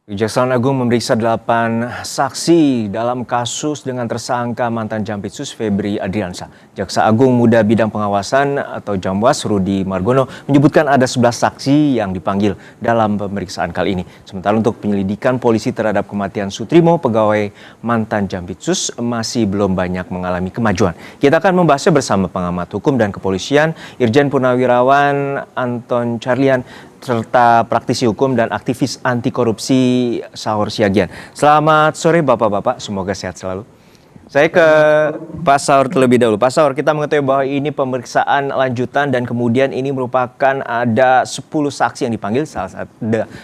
Kejaksaan Agung memeriksa 8 saksi dalam kasus dengan tersangka mantan Jampitsus Febri Adriansyah. Jaksa Agung Muda Bidang Pengawasan atau Jamwas Rudi Margono menyebutkan ada 11 saksi yang dipanggil dalam pemeriksaan kali ini. Sementara untuk penyelidikan polisi terhadap kematian Sutrimo, pegawai mantan Jampitsus, masih belum banyak mengalami kemajuan. Kita akan membahasnya bersama pengamat hukum dan kepolisian, Irjen Purnawirawan Anton Carlian, serta praktisi hukum dan aktivis anti korupsi Saur Siagian. Selamat sore Bapak-bapak, semoga sehat selalu. Saya ke Pak Saur terlebih dahulu. Pak Saur, kita mengetahui bahwa ini pemeriksaan lanjutan dan kemudian ini merupakan ada 10 saksi yang dipanggil.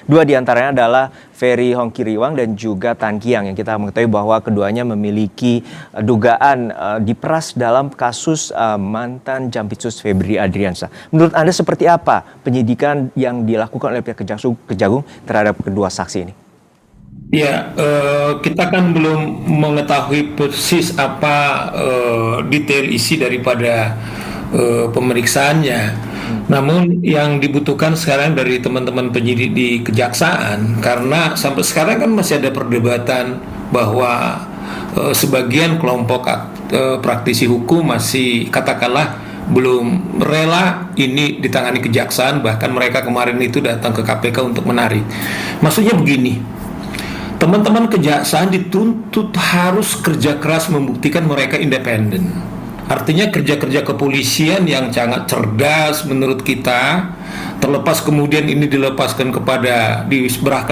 Dua diantaranya adalah Ferry Hongkiriwang dan juga Tan Kiang, yang kita mengetahui bahwa keduanya memiliki dugaan diperas dalam kasus mantan Jampitsus Febri Adriansyah. Menurut Anda seperti apa penyidikan yang dilakukan oleh pihak Kejagung terhadap kedua saksi ini? Ya, kita kan belum mengetahui persis apa detail isi daripada pemeriksaannya. Namun yang dibutuhkan sekarang dari teman-teman penyidik di kejaksaan, karena sampai sekarang kan masih ada perdebatan bahwa sebagian kelompok praktisi hukum masih katakanlah belum rela ini ditangani kejaksaan, bahkan mereka kemarin itu datang ke KPK untuk menarik. Maksudnya begini. Teman-teman kejaksaan dituntut harus kerja keras membuktikan mereka independen. Artinya kerja-kerja kepolisian yang sangat cerdas menurut kita, terlepas kemudian ini diserahkan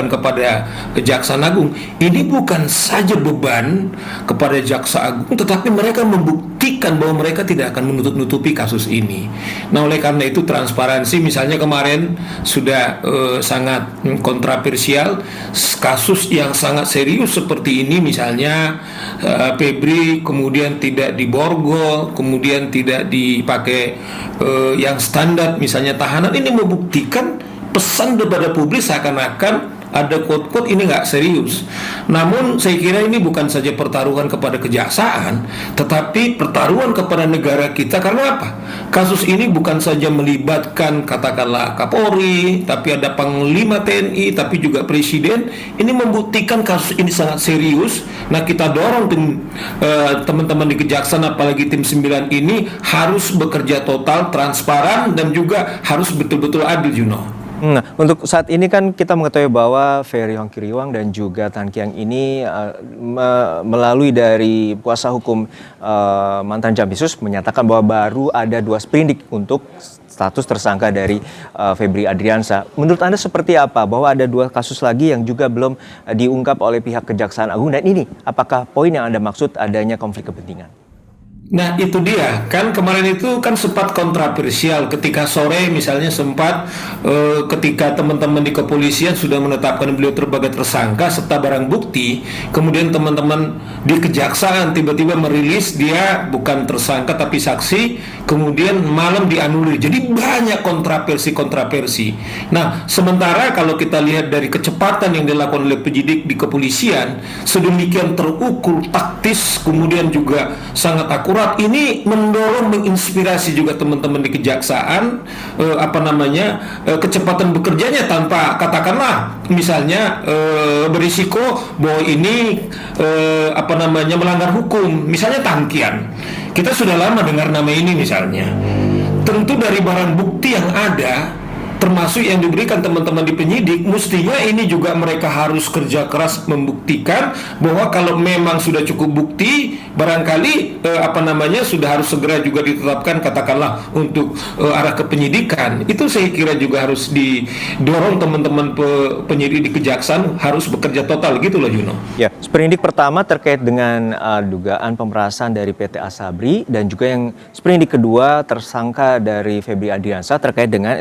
kepada Kejaksaan Agung. Ini bukan saja beban kepada Jaksa Agung, tetapi mereka membuktikan bahwa mereka tidak akan menutup-nutupi kasus ini. Nah, oleh karena itu transparansi, misalnya kemarin sudah sangat kontroversial, kasus yang sangat serius seperti ini, misalnya Febri kemudian tidak diborgol, kemudian tidak dipakai yang standar, misalnya tahanan, ini membuktikan pesan kepada publik seakan-akan ada quote-quote ini nggak serius. Namun saya kira ini bukan saja pertaruhan kepada kejaksaan, tetapi pertaruhan kepada negara kita. Karena apa? Kasus ini bukan saja melibatkan katakanlah Kapolri, tapi ada Panglima TNI, tapi juga Presiden. Ini membuktikan kasus ini sangat serius. Nah, kita dorong teman-teman di kejaksaan, apalagi tim 9 ini harus bekerja total, transparan, dan juga harus betul-betul adil, Juno. Nah, untuk saat ini kan kita mengetahui bahwa Ferry Hongkiriwang dan juga Tan Kiang ini melalui dari kuasa hukum mantan Jampitsus menyatakan bahwa baru ada 2 sprindik untuk status tersangka dari Febri Adriansyah. Menurut Anda seperti apa bahwa ada 2 kasus lagi yang juga belum diungkap oleh pihak Kejaksaan Agung, dan ini apakah poin yang Anda maksud adanya konflik kepentingan? Nah, itu dia, kan kemarin itu kan sempat kontroversial ketika sore misalnya sempat ketika teman-teman di kepolisian sudah menetapkan beliau sebagai tersangka serta barang bukti, kemudian teman-teman di kejaksaan tiba-tiba merilis dia bukan tersangka tapi saksi, kemudian malam dianulir. Jadi banyak kontroversi. Nah, sementara kalau kita lihat dari kecepatan yang dilakukan oleh penyidik di kepolisian, sedemikian terukur, taktis, kemudian juga sangat akurat, ini mendorong, menginspirasi juga teman-teman di kejaksaan kecepatan bekerjanya tanpa katakanlah misalnya berisiko bahwa ini melanggar hukum, misalnya Tan Kiang. Kita sudah lama dengar nama ini misalnya. Tentu dari barang bukti yang ada, termasuk yang diberikan teman-teman di penyidik, mestinya ini juga mereka harus kerja keras membuktikan bahwa kalau memang sudah cukup bukti, barangkali sudah harus segera juga ditetapkan katakanlah untuk arah ke penyidikan. Itu saya kira juga harus didorong teman-teman penyidik di kejaksaan harus bekerja total, gitu loh, Juno. Ya, sprindik pertama terkait dengan dugaan pemerasan dari PT Asabri, dan juga yang sprindik kedua tersangka dari Febri Adriansyah terkait dengan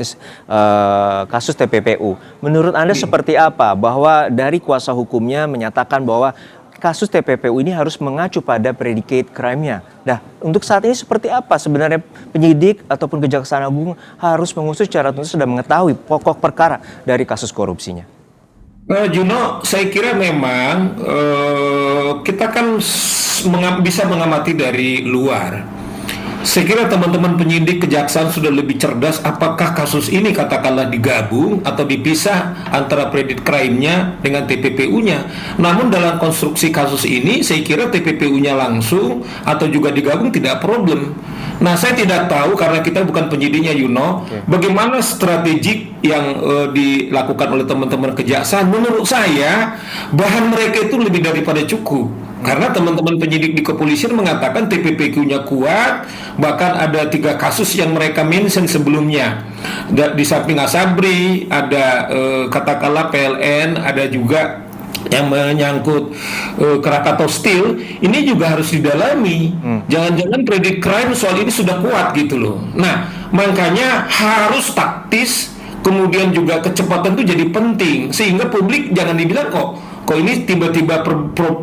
kasus TPPU. Menurut Anda seperti apa bahwa dari kuasa hukumnya menyatakan bahwa kasus TPPU ini harus mengacu pada predicate crime-nya? Nah, untuk saat ini seperti apa sebenarnya penyidik ataupun Kejaksaan Agung harus mengusut secara tuntas sudah mengetahui pokok perkara dari kasus korupsinya? Juno, saya kira memang kita kan bisa mengamati dari luar. Saya kira teman-teman penyidik kejaksaan sudah lebih cerdas apakah kasus ini katakanlah digabung atau dipisah antara predit crime-nya dengan TPPU-nya. Namun dalam konstruksi kasus ini saya kira TPPU-nya langsung atau juga digabung tidak problem. Nah, saya tidak tahu karena kita bukan penyidiknya, bagaimana strategik yang dilakukan oleh teman-teman kejaksaan. Menurut saya bahan mereka itu lebih daripada cukup. Karena teman-teman penyidik di kepolisian mengatakan TPPQ-nya kuat, bahkan ada 3 kasus yang mereka mention sebelumnya. Di samping Asabri, ada katakanlah PLN, ada juga yang menyangkut Krakatau Steel, ini juga harus didalami. Jangan-jangan prediksi crime soal ini sudah kuat gitu loh. Nah, makanya harus taktis, kemudian juga kecepatan itu jadi penting, sehingga publik jangan dibilang kok ini tiba-tiba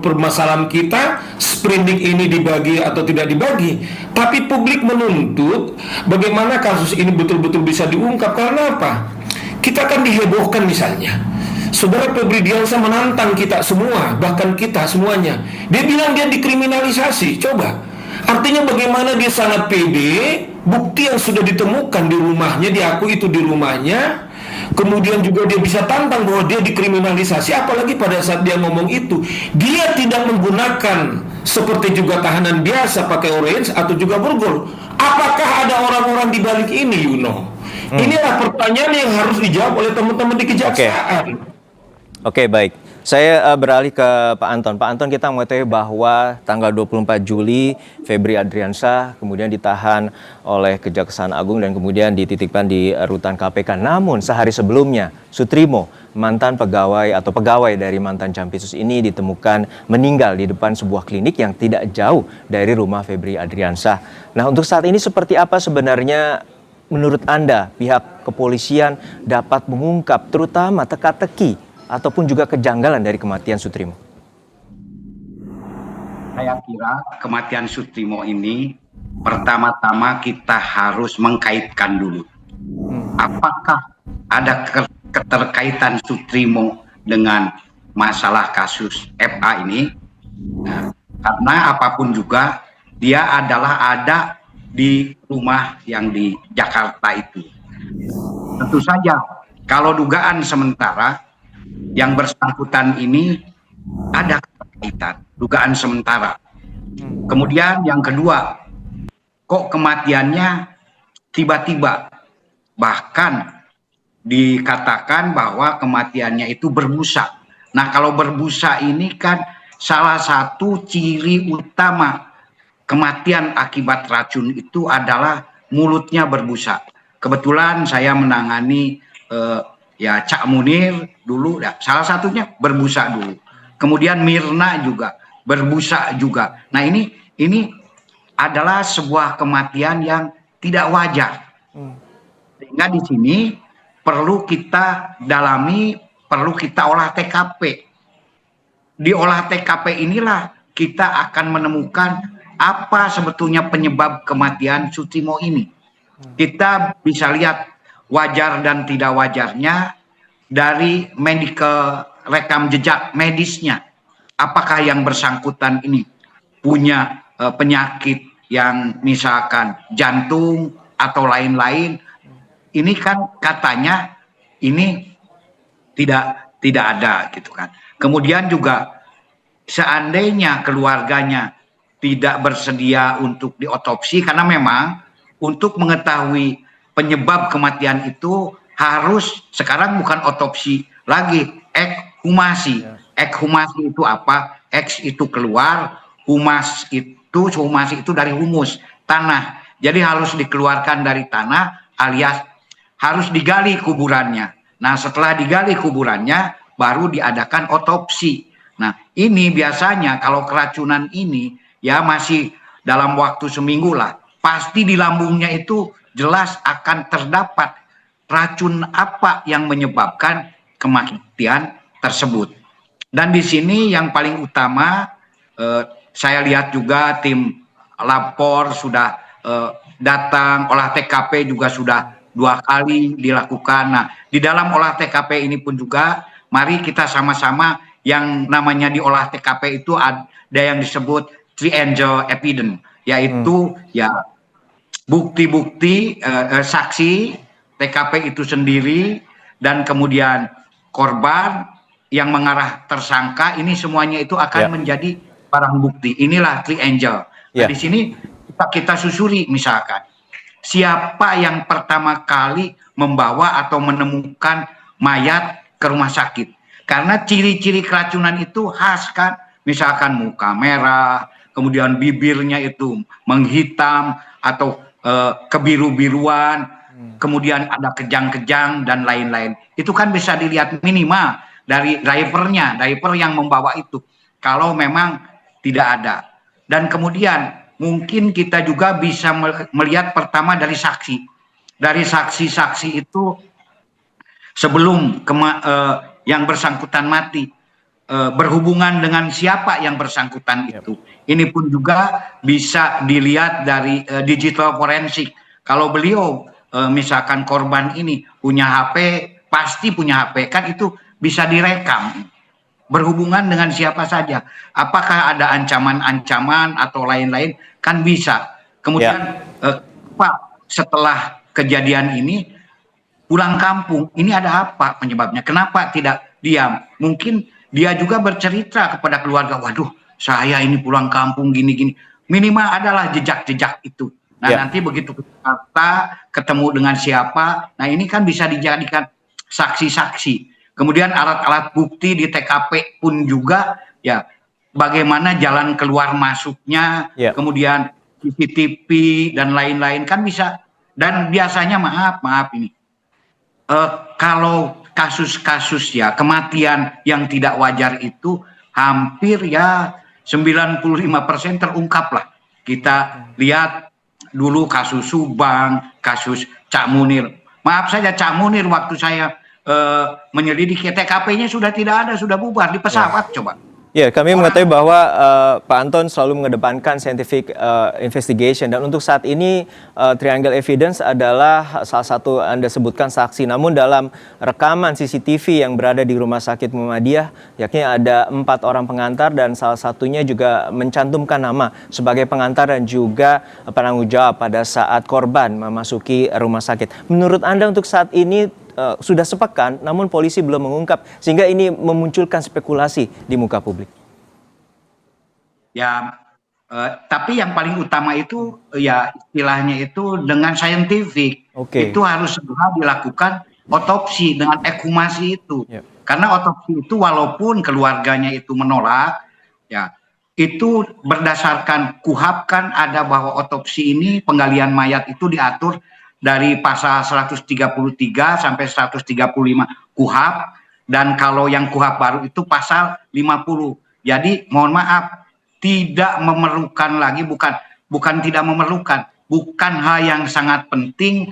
permasalahan kita sprinting ini dibagi atau tidak dibagi, tapi publik menuntut bagaimana kasus ini betul-betul bisa diungkap. Karena apa? Kita akan dihebohkan misalnya. Saudara Febri Diansyah menantang kita semua, bahkan kita semuanya. Dia bilang dia dikriminalisasi. Coba. Artinya bagaimana dia sangat pede, bukti yang sudah ditemukan di rumahnya, diakui itu di rumahnya. Kemudian juga dia bisa tantang bahwa dia dikriminalisasi. Apalagi pada saat dia ngomong itu, dia tidak menggunakan seperti juga tahanan biasa pakai orange atau juga borgol. Apakah ada orang-orang di balik ini, Inilah pertanyaan yang harus dijawab oleh teman-teman di kejaksaan. Oke, baik. Saya beralih ke Pak Anton. Pak Anton, kita mengetahui bahwa tanggal 24 Juli Febri Adriansyah kemudian ditahan oleh Kejaksaan Agung dan kemudian dititipkan di rutan KPK. Namun sehari sebelumnya Sutrimo, mantan pegawai atau pegawai dari mantan Jampitsus ini ditemukan meninggal di depan sebuah klinik yang tidak jauh dari rumah Febri Adriansyah. Nah, untuk saat ini seperti apa sebenarnya menurut Anda pihak kepolisian dapat mengungkap terutama teka-teki ataupun juga kejanggalan dari kematian Sutrimo? Saya kira kematian Sutrimo ini pertama-tama kita harus mengkaitkan dulu. Apakah ada keterkaitan Sutrimo dengan masalah kasus FA ini? Karena apapun juga dia adalah ada di rumah yang di Jakarta itu. Tentu saja kalau dugaan sementara yang bersangkutan ini ada keterkaitan, dugaan sementara. Kemudian yang kedua, kok kematiannya tiba-tiba, bahkan dikatakan bahwa kematiannya itu berbusa. Nah, kalau berbusa ini kan salah satu ciri utama kematian akibat racun itu adalah mulutnya berbusa. Kebetulan saya menangani Cak Munir dulu, salah satunya berbusa dulu. Kemudian Mirna juga berbusa juga. Nah, ini adalah sebuah kematian yang tidak wajar. Sehingga di sini perlu kita dalami, perlu kita olah TKP. Di olah TKP inilah kita akan menemukan apa sebetulnya penyebab kematian Sutrimo ini. Kita bisa lihat wajar dan tidak wajarnya dari medical rekam jejak medisnya. Apakah yang bersangkutan ini punya penyakit yang misalkan jantung atau lain-lain? Ini kan katanya ini tidak ada gitu kan. Kemudian juga seandainya keluarganya tidak bersedia untuk diotopsi, karena memang untuk mengetahui penyebab kematian itu harus sekarang bukan otopsi lagi, ekshumasi. Ekshumasi itu apa? Eks itu keluar, humasi itu dari humus, tanah. Jadi harus dikeluarkan dari tanah alias harus digali kuburannya. Nah, setelah digali kuburannya baru diadakan otopsi. Nah, ini biasanya kalau keracunan ini ya masih dalam waktu seminggu lah. Pasti di lambungnya itu jelas akan terdapat racun apa yang menyebabkan kematian tersebut. Dan di sini yang paling utama, saya lihat juga tim lapor sudah datang, olah TKP juga sudah 2 kali dilakukan. Nah, di dalam olah TKP ini pun juga, mari kita sama-sama yang namanya di olah TKP itu ada yang disebut triangle evidence, yaitu ya bukti-bukti, saksi, TKP itu sendiri, dan kemudian korban yang mengarah tersangka, ini semuanya itu akan menjadi barang bukti. Inilah triangle. Nah, di sini kita susuri misalkan siapa yang pertama kali membawa atau menemukan mayat ke rumah sakit. Karena ciri-ciri keracunan itu khas kan, misalkan muka merah, kemudian bibirnya itu menghitam atau kebiru-biruan, kemudian ada kejang-kejang dan lain-lain. Itu kan bisa dilihat minimal dari driver yang membawa itu. Kalau memang tidak ada. Dan kemudian mungkin kita juga bisa melihat pertama dari saksi. Dari saksi-saksi itu sebelum yang bersangkutan mati, berhubungan dengan siapa yang bersangkutan itu. Ini pun juga bisa dilihat dari digital forensik. Kalau beliau misalkan korban ini punya HP, pasti punya HP, kan itu bisa direkam. Berhubungan dengan siapa saja. Apakah ada ancaman-ancaman atau lain-lain, kan bisa. Kemudian Pak, setelah kejadian ini pulang kampung, ini ada apa penyebabnya? Kenapa tidak diam? Mungkin dia juga bercerita kepada keluarga, waduh saya ini pulang kampung gini-gini. Minimal adalah jejak-jejak itu. Nah nanti begitu kita ketemu dengan siapa, nah ini kan bisa dijadikan saksi-saksi. Kemudian alat-alat bukti di TKP pun juga ya, bagaimana jalan keluar masuknya, kemudian CCTV dan lain-lain kan bisa. Dan biasanya maaf ini, kalau kasus-kasus ya kematian yang tidak wajar itu hampir ya 95% terungkap lah. Kita lihat dulu kasus Subang, kasus Cak Munir. Maaf saja Cak Munir waktu saya menyelidiki TKP-nya sudah tidak ada, sudah bubar di pesawat coba. Ya, kami mengetahui bahwa Pak Anton selalu mengedepankan scientific investigation, dan untuk saat ini triangle evidence adalah salah satu Anda sebutkan saksi. Namun dalam rekaman CCTV yang berada di Rumah Sakit Muhammadiyah, yakni ada 4 orang pengantar dan salah satunya juga mencantumkan nama sebagai pengantar dan juga penanggung jawab pada saat korban memasuki rumah sakit. Menurut Anda untuk saat ini sudah sepekan, namun polisi belum mengungkap, sehingga ini memunculkan spekulasi di muka publik. Ya, tapi yang paling utama itu ya istilahnya itu dengan saintifik. Itu harus segera dilakukan otopsi dengan ekshumasi itu. Karena otopsi itu walaupun keluarganya itu menolak, ya itu berdasarkan KUHAP kan ada bahwa otopsi ini penggalian mayat itu diatur dari pasal 133 sampai 135 KUHAP, dan kalau yang KUHAP baru itu pasal 50. Jadi mohon maaf, tidak memerlukan lagi, bukan tidak memerlukan, bukan hal yang sangat penting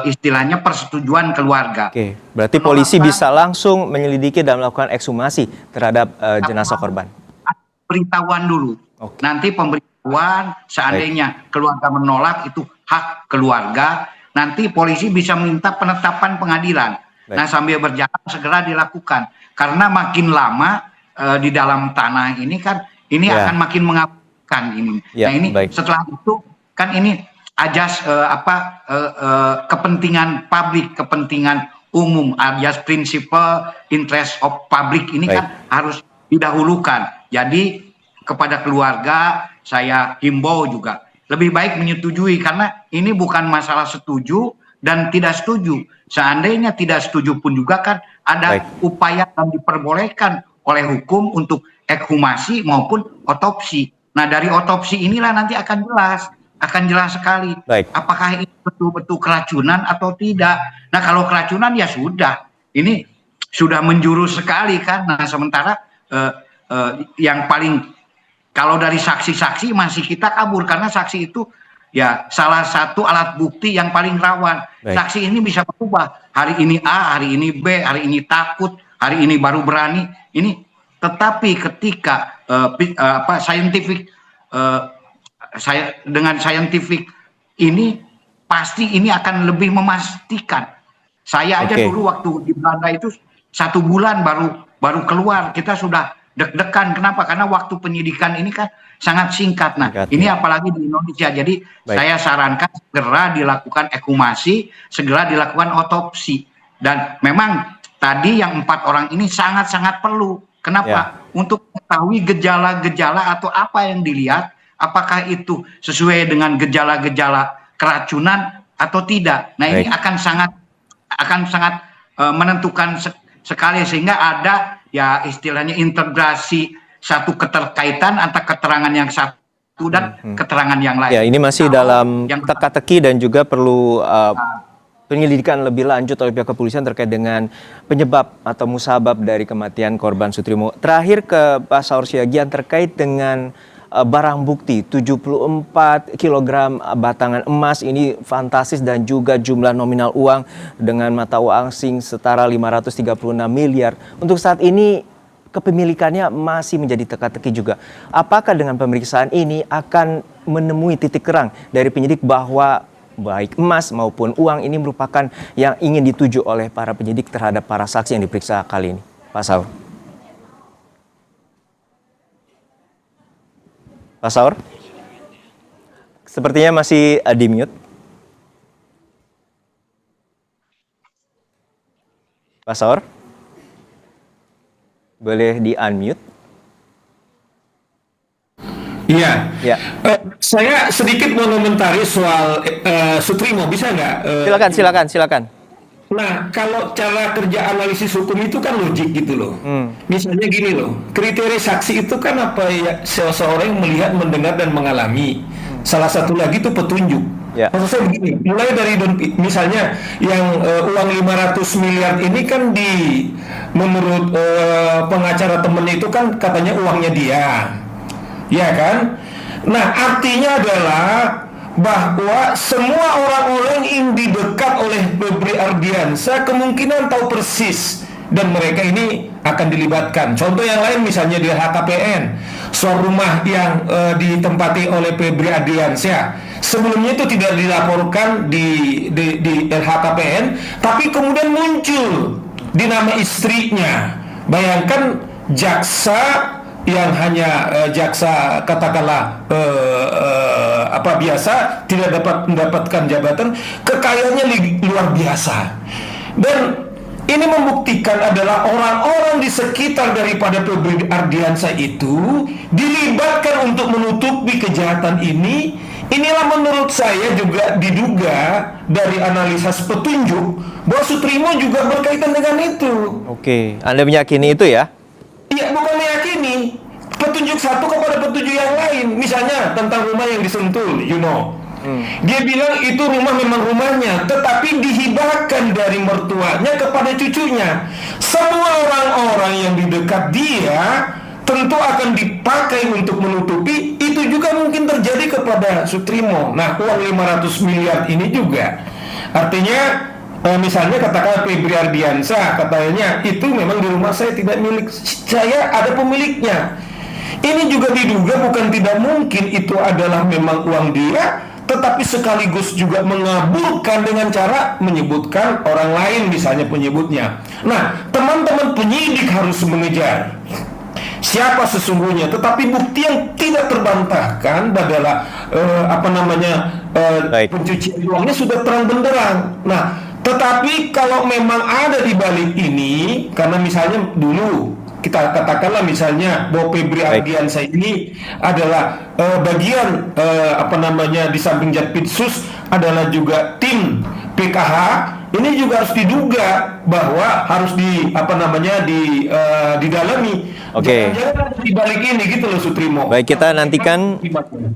istilahnya persetujuan keluarga. Berarti polisi bisa langsung menyelidiki dan melakukan ekshumasi terhadap jenazah korban. Pemberitahuan dulu. Nanti pemberitahuan, seandainya keluarga menolak itu hak keluarga. Nanti polisi bisa minta penetapan pengadilan. Nah sambil berjalan segera dilakukan. Karena makin lama di dalam tanah ini kan, ini akan makin mengabulkan ini. Nah ini setelah itu kan ini ajas kepentingan publik, kepentingan umum, ajas principle interest of public ini kan harus didahulukan. Jadi kepada keluarga saya himbau juga, lebih baik menyetujui, karena ini bukan masalah setuju dan tidak setuju. Seandainya tidak setuju pun juga kan ada upaya yang diperbolehkan oleh hukum untuk ekshumasi maupun otopsi. Nah dari otopsi inilah nanti akan jelas sekali apakah ini betul-betul keracunan atau tidak. Nah kalau keracunan ya sudah, ini sudah menjurus sekali kan. Nah sementara yang paling, kalau dari saksi-saksi masih kita kabur, karena saksi itu ya salah satu alat bukti yang paling rawan. Saksi ini bisa berubah. Hari ini A, hari ini B, hari ini takut, hari ini baru berani. Ini tetapi ketika dengan scientific ini pasti ini akan lebih memastikan. Saya aja dulu waktu di Belanda itu 1 bulan baru keluar, kita sudah deg-degan. Kenapa? Karena waktu penyidikan ini kan sangat singkat. Nah, Singkat, ini ya. apalagi di Indonesia. Jadi Baik. saya sarankan segera dilakukan ekshumasi, segera dilakukan otopsi. Dan memang tadi yang 4 orang ini sangat-sangat perlu. Kenapa? Untuk mengetahui gejala-gejala atau apa yang dilihat, apakah itu sesuai dengan gejala-gejala keracunan atau tidak. Nah, ini Baik. akan sangat menentukan sekali, sehingga ada ya istilahnya integrasi satu keterkaitan antara keterangan yang satu dan keterangan yang lain. Ya, ini masih Kalau dalam yang teka-teki dan juga perlu penyelidikan lebih lanjut oleh pihak kepolisian terkait dengan penyebab atau musabab dari kematian korban Sutrimo. Terakhir ke Pak Saur Siagian terkait dengan barang bukti 74 kg batangan emas, ini fantastis, dan juga jumlah nominal uang dengan mata uang asing setara 536 miliar. Untuk saat ini kepemilikannya masih menjadi teka-teki juga. Apakah dengan pemeriksaan ini akan menemui titik terang dari penyidik bahwa baik emas maupun uang ini merupakan yang ingin dituju oleh para penyidik terhadap para saksi yang diperiksa kali ini? Pak Saur. Pak Saur? Sepertinya masih di mute. Pak Saur? Boleh di-unmute? Iya. Ya. Saya sedikit mau komentari soal Sutrimo, bisa nggak? Silakan. Nah, kalau cara kerja analisis hukum itu kan logik gitu loh. Misalnya gini loh, kriteria saksi itu kan apa ya, seseorang yang melihat, mendengar, dan mengalami. Salah satu lagi itu petunjuk. Ya. Maksud saya begini, mulai dari misalnya yang uang 500 miliar ini kan menurut pengacara temennya itu kan katanya uangnya dia. Ya kan? Nah, artinya adalah bahwa semua orang-orang yang didekat oleh Febri Ardiansyah kemungkinan tahu persis, dan mereka ini akan dilibatkan. Contoh yang lain misalnya di LHKPN, soal rumah yang ditempati oleh Febri Ardiansyah. Sebelumnya itu tidak dilaporkan di LHKPN, tapi kemudian muncul di nama istrinya. Bayangkan jaksa yang hanya jaksa katakanlah biasa, tidak dapat mendapatkan jabatan, kekayaannya luar biasa. Dan ini membuktikan adalah orang-orang di sekitar daripada Febri Ardiansyah itu dilibatkan untuk menutupi kejahatan ini. Inilah menurut saya juga diduga dari analisis petunjuk bahwa Sutrimo juga berkaitan dengan itu. Oke, Anda meyakini itu ya? Iya, bukan meyakini. Petunjuk satu kepada petunjuk yang lain. Misalnya tentang rumah yang disentul, dia bilang itu rumah memang rumahnya, tetapi dihibahkan dari mertuanya kepada cucunya. Semua orang-orang yang di dekat dia tentu akan dipakai untuk menutupi. Itu juga mungkin terjadi kepada Sutrimo. Nah, uang 500 miliar ini juga artinya misalnya katakan Febri Ardiansyah katanya itu memang di rumah saya tidak milik saya, ada pemiliknya. Ini juga diduga bukan tidak mungkin itu adalah memang uang dia, tetapi sekaligus juga mengabulkan dengan cara menyebutkan orang lain misalnya penyebutnya. Nah, teman-teman penyidik harus mengejar siapa sesungguhnya, tetapi bukti yang tidak terbantahkan adalah pencucian uangnya sudah terang benderang. Nah, tetapi kalau memang ada di balik ini, karena misalnya dulu kita katakanlah misalnya bahwa Febri Ardiansyah ini adalah bagian di samping Jatpitsus adalah juga tim PKH, ini juga harus diduga bahwa harus didalami. Oke. Jangan di balik ini gitu loh Sutrimo. Baik, kita nantikan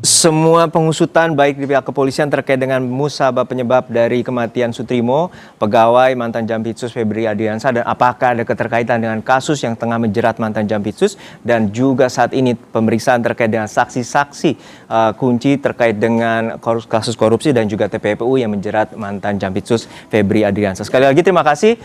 semua pengusutan baik di pihak kepolisian terkait dengan musabab penyebab dari kematian Sutrimo, pegawai mantan Jampitsus Febri Ardiansyah, dan apakah ada keterkaitan dengan kasus yang tengah menjerat mantan Jampitsus, dan juga saat ini pemeriksaan terkait dengan saksi-saksi kunci terkait dengan kasus korupsi dan juga TPPU yang menjerat mantan Jampitsus Febri Ardiansyah. Sekali lagi terima kasih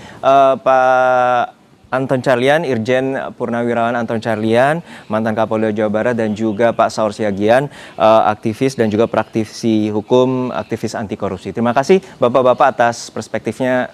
Pak Anton Carlyan, Irjen Purnawirawan Anton Carlyan, mantan Kapolda Jawa Barat, dan juga Pak Saur Siagian, aktivis dan juga praktisi hukum, aktivis anti korupsi. Terima kasih Bapak-Bapak atas perspektifnya.